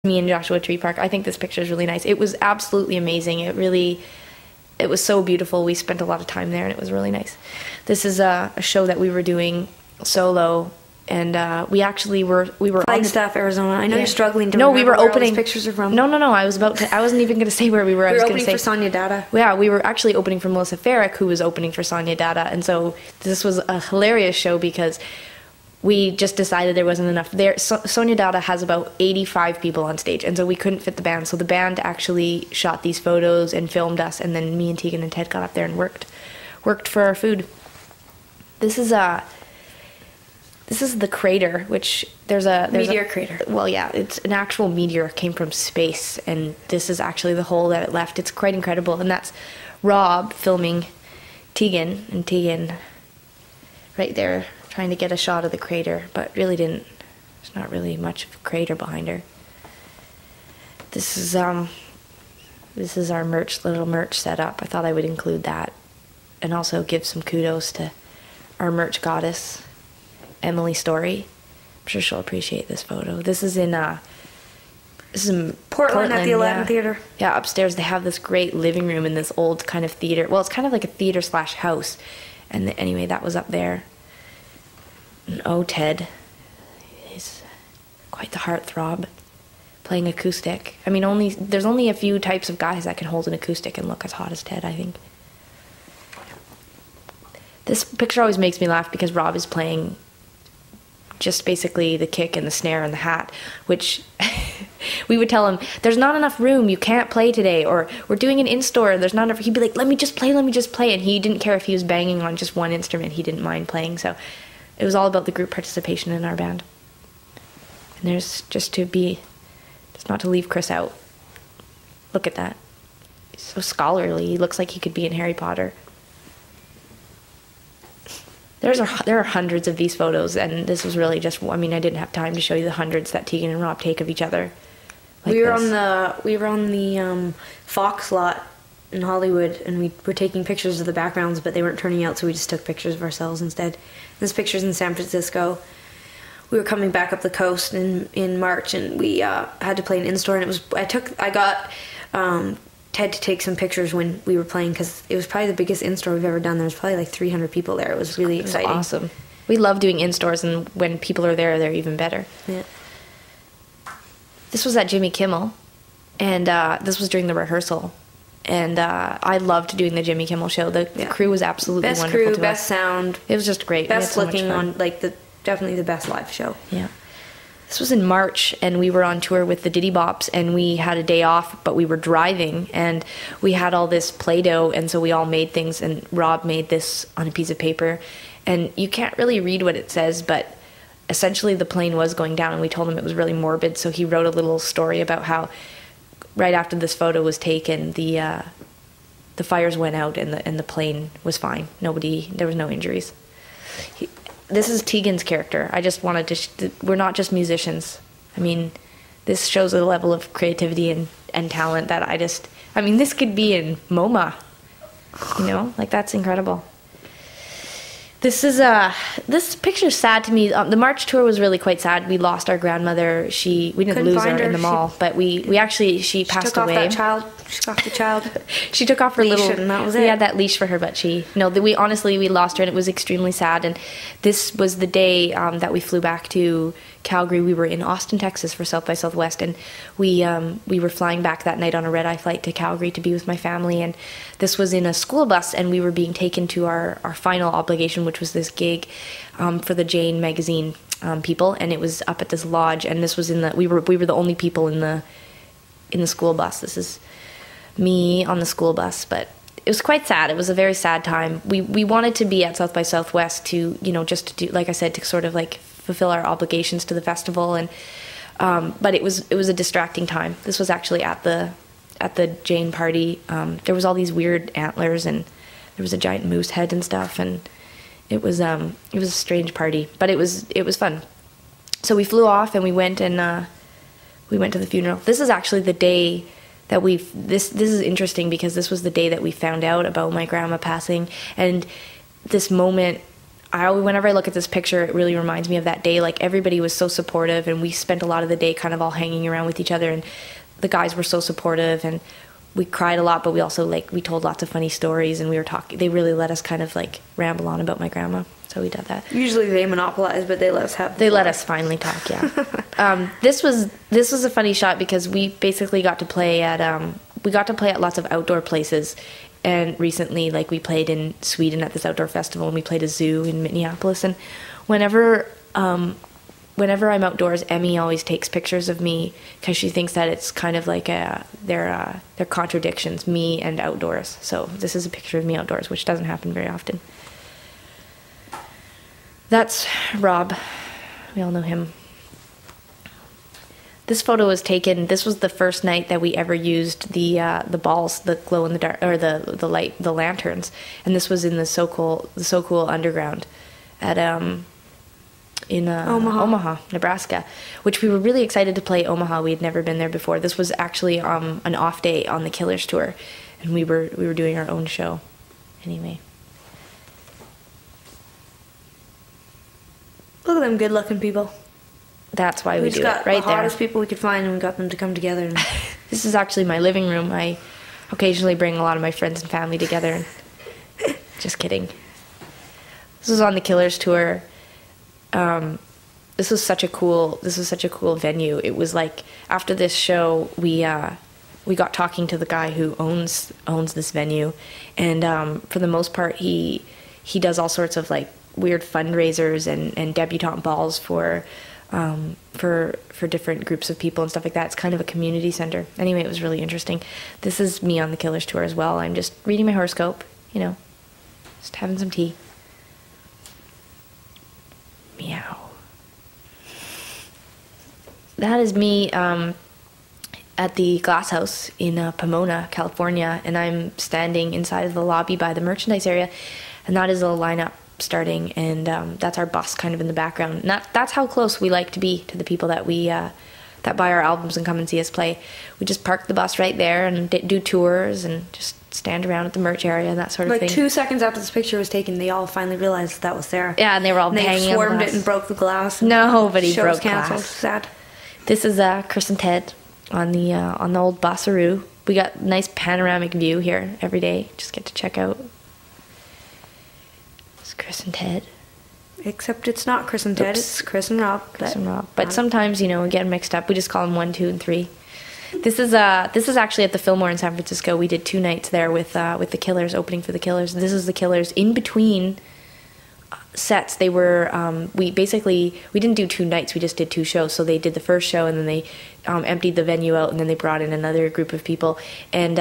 Me and Joshua Tree Park. I think this picture is really nice. It was absolutely amazing. It was so beautiful. We spent a lot of time there, and it was really nice. This is a show that we were doing solo, and we were Flagstaff, Arizona. I know you're struggling to remember we were where opening. All these pictures are from. No. I wasn't even going to say where we were. We were opening for Sonia Dada. Yeah, we were actually opening for Melissa Farrick, who was opening for Sonia Dada, and so this was a hilarious show because we just decided there wasn't enough there. Sonia Dada has about 85 people on stage, and so we couldn't fit the band. So the band actually shot these photos and filmed us, and then me and Tegan and Ted got up there and worked for our food. This is the crater, which there's a meteor crater. Well, yeah, it's an actual meteor, came from space, and this is actually the hole that it left. It's quite incredible, and that's Rob filming Tegan, and Tegan right there, trying to get a shot of the crater, but really didn't. There's not really much of a crater behind her. This is our little merch setup. I thought I would include that, and also give some kudos to our merch goddess, Emily Story. I'm sure she'll appreciate this photo. This is in Portland at the Aladdin Theater. Yeah, upstairs they have this great living room in this old kind of theater. Well, it's kind of like a theater / house, and anyway, that was up there. And Ted, he's quite the heartthrob, playing acoustic. I mean, there's only a few types of guys that can hold an acoustic and look as hot as Ted, I think. This picture always makes me laugh because Rob is playing just basically the kick and the snare and the hat, which we would tell him, there's not enough room, you can't play today, or we're doing an in-store, there's not enough. He'd be like, let me just play, and he didn't care if he was banging on just one instrument, he didn't mind playing. So it was all about the group participation in our band. And there's just not to leave Chris out. Look at that. He's so scholarly. He looks like he could be in Harry Potter. There are hundreds of these photos, and this was really just, I didn't have time to show you the hundreds that Tegan and Rob take of each other. We were on the Fox lot in Hollywood, and we were taking pictures of the backgrounds, but they weren't turning out, so we just took pictures of ourselves instead. This picture's in San Francisco. We were coming back up the coast in March, and we had to play an in-store, and I got Ted to take some pictures when we were playing, because it was probably the biggest in-store we've ever done. There was probably like 300 people there. It was really exciting. It was awesome. We love doing in-stores, and when people are there, they're even better. Yeah. This was at Jimmy Kimmel, and this was during the rehearsal. And I loved doing the Jimmy Kimmel show. The crew was absolutely wonderful to us. Best crew, best sound. It was just great. Best looking on, definitely the best live show. Yeah. This was in March, and we were on tour with the Diddy Bops, and we had a day off, but we were driving, and we had all this Play-Doh, and so we all made things, and Rob made this on a piece of paper, and you can't really read what it says, but essentially the plane was going down, and we told him it was really morbid, so he wrote a little story about how right after this photo was taken, the fires went out, and the plane was fine. There was no injuries. This is Tegan's character. I just wanted to... we're not just musicians. This shows a level of creativity and talent that this could be in MoMA. That's incredible. This picture's sad to me. The March tour was really quite sad. We lost our grandmother. We didn't lose her in the mall, but she passed away. She took off the child. She took off her leash, little. and that was it. We had that leash for her, but we lost her, and it was extremely sad. And this was the day that we flew back to Calgary. We were in Austin, Texas for South by Southwest, and we were flying back that night on a red-eye flight to Calgary to be with my family. And this was in a school bus, and we were being taken to our final obligation, which was this gig for the Jane magazine people, and it was up at this lodge. And this was we were the only people in the school bus. This is me on the school bus, but it was quite sad. It was a very sad time. We wanted to be at South by Southwest to just to do, like I said, to sort of like fulfill our obligations to the festival, and but it was a distracting time. This was actually at the Jane party. There was all these weird antlers, and there was a giant moose head and stuff, and it was a strange party, but it was fun. So we flew off, and we went to the funeral. This is actually the day that this is interesting, because this was the day that we found out about my grandma passing, and this moment whenever I look at this picture, it really reminds me of that day. Like, everybody was so supportive, and we spent a lot of the day kind of all hanging around with each other, and the guys were so supportive, and we cried a lot, but we also, like, we told lots of funny stories, and we were talking. They really let us kind of, like, ramble on about my grandma, so we did that. Usually they monopolize, but they let us have. They let us finally talk, yeah. This was a funny shot because we basically got to play at lots of outdoor places. And recently, like, we played in Sweden at this outdoor festival, and we played a zoo in Minneapolis. And whenever I'm outdoors, Emmy always takes pictures of me because she thinks that it's kind of like they're contradictions, me and outdoors. So this is a picture of me outdoors, which doesn't happen very often. That's Rob. We all know him. This photo was taken. This was the first night that we ever used the balls, the glow in the dark, or the light, the lanterns. And this was in the So Cool Underground at in Omaha, Nebraska, which we were really excited to play. Omaha. We had never been there before. This was actually an off day on the Killers tour, and we were doing our own show. Anyway, look at them good-looking people. That's why we do it right there. We got the hottest there. people we could find, and we got them to come together. And This is actually my living room. I occasionally bring a lot of my friends and family together. Just kidding. This was on the Killers tour. This was such a cool venue. It was like, after this show, we got talking to the guy who owns this venue, and for the most part, he does all sorts of, like, weird fundraisers and debutante balls for different groups of people and stuff like that. It's kind of a community center. Anyway, it was really interesting. This is me on the Killers tour as well. I'm just reading my horoscope, just having some tea. Meow. That is me at the Glass House in Pomona, California, and I'm standing inside of the lobby by the merchandise area, and that is a lineup starting, and that's our bus kind of in the background. And that's how close we like to be to the people that we that buy our albums and come and see us play. We just park the bus right there and do tours and just stand around at the merch area and that sort of thing. Like 2 seconds after this picture was taken, they all finally realized that was Sarah. Yeah, and they were all banging on the glass. They swarmed it and broke the glass. Nobody Show broke was canceled. glass. Sad. This is Chris and Ted on the old Bossaroo. We got nice panoramic view here every day. Just get to check out. It's Chris and Ted. Except it's not Chris and Ted. Oops. It's Chris and Rob. But sometimes, we get mixed up. We just call them 1, 2, and 3. This is actually at the Fillmore in San Francisco. We did 2 nights there with the Killers, opening for the Killers. This is the Killers in between sets. They were we didn't do 2 nights. We just did 2 shows. So they did the first show, and then they emptied the venue out, and then they brought in another group of people. And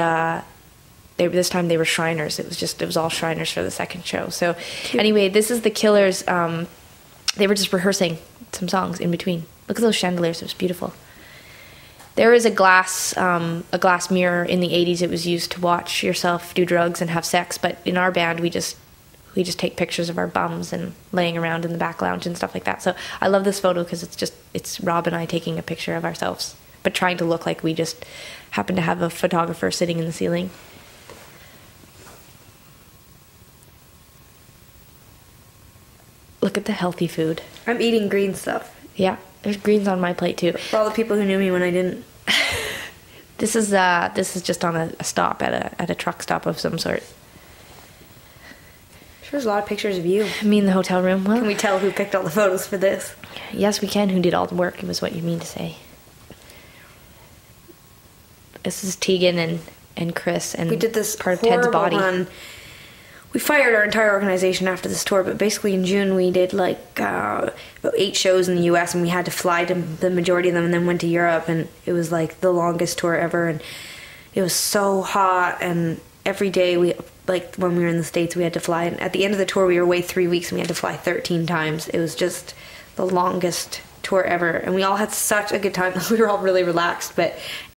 this time they were Shriners. It was all Shriners for the second show. So anyway, this is the Killers. They were just rehearsing some songs in between. Look at those chandeliers. It was beautiful. There is a glass mirror in the 80s. It was used to watch yourself do drugs and have sex. But in our band, we just take pictures of our bums and laying around in the back lounge and stuff like that. So I love this photo because it's Rob and I taking a picture of ourselves, but trying to look like we just happen to have a photographer sitting in the ceiling. Look at the healthy food. I'm eating green stuff. Yeah, there's greens on my plate too. For all the people who knew me when I didn't. This is just on a stop at a truck stop of some sort. There's a lot of pictures of you. Me in the hotel room. Well, can we tell who picked all the photos for this? Yes, we can. Who did all the work? Was what you mean to say. This is Tegan and Chris, and we did this part of Ted's body. Run. We fired our entire organization after this tour, but basically in June we did about 8 shows in the US, and we had to fly to the majority of them and then went to Europe, and it was like the longest tour ever, and it was so hot, and every day when we were in the States we had to fly, and at the end of the tour we were away 3 weeks and we had to fly 13 times. It was just the longest tour ever, and we all had such a good time. We were all really relaxed, but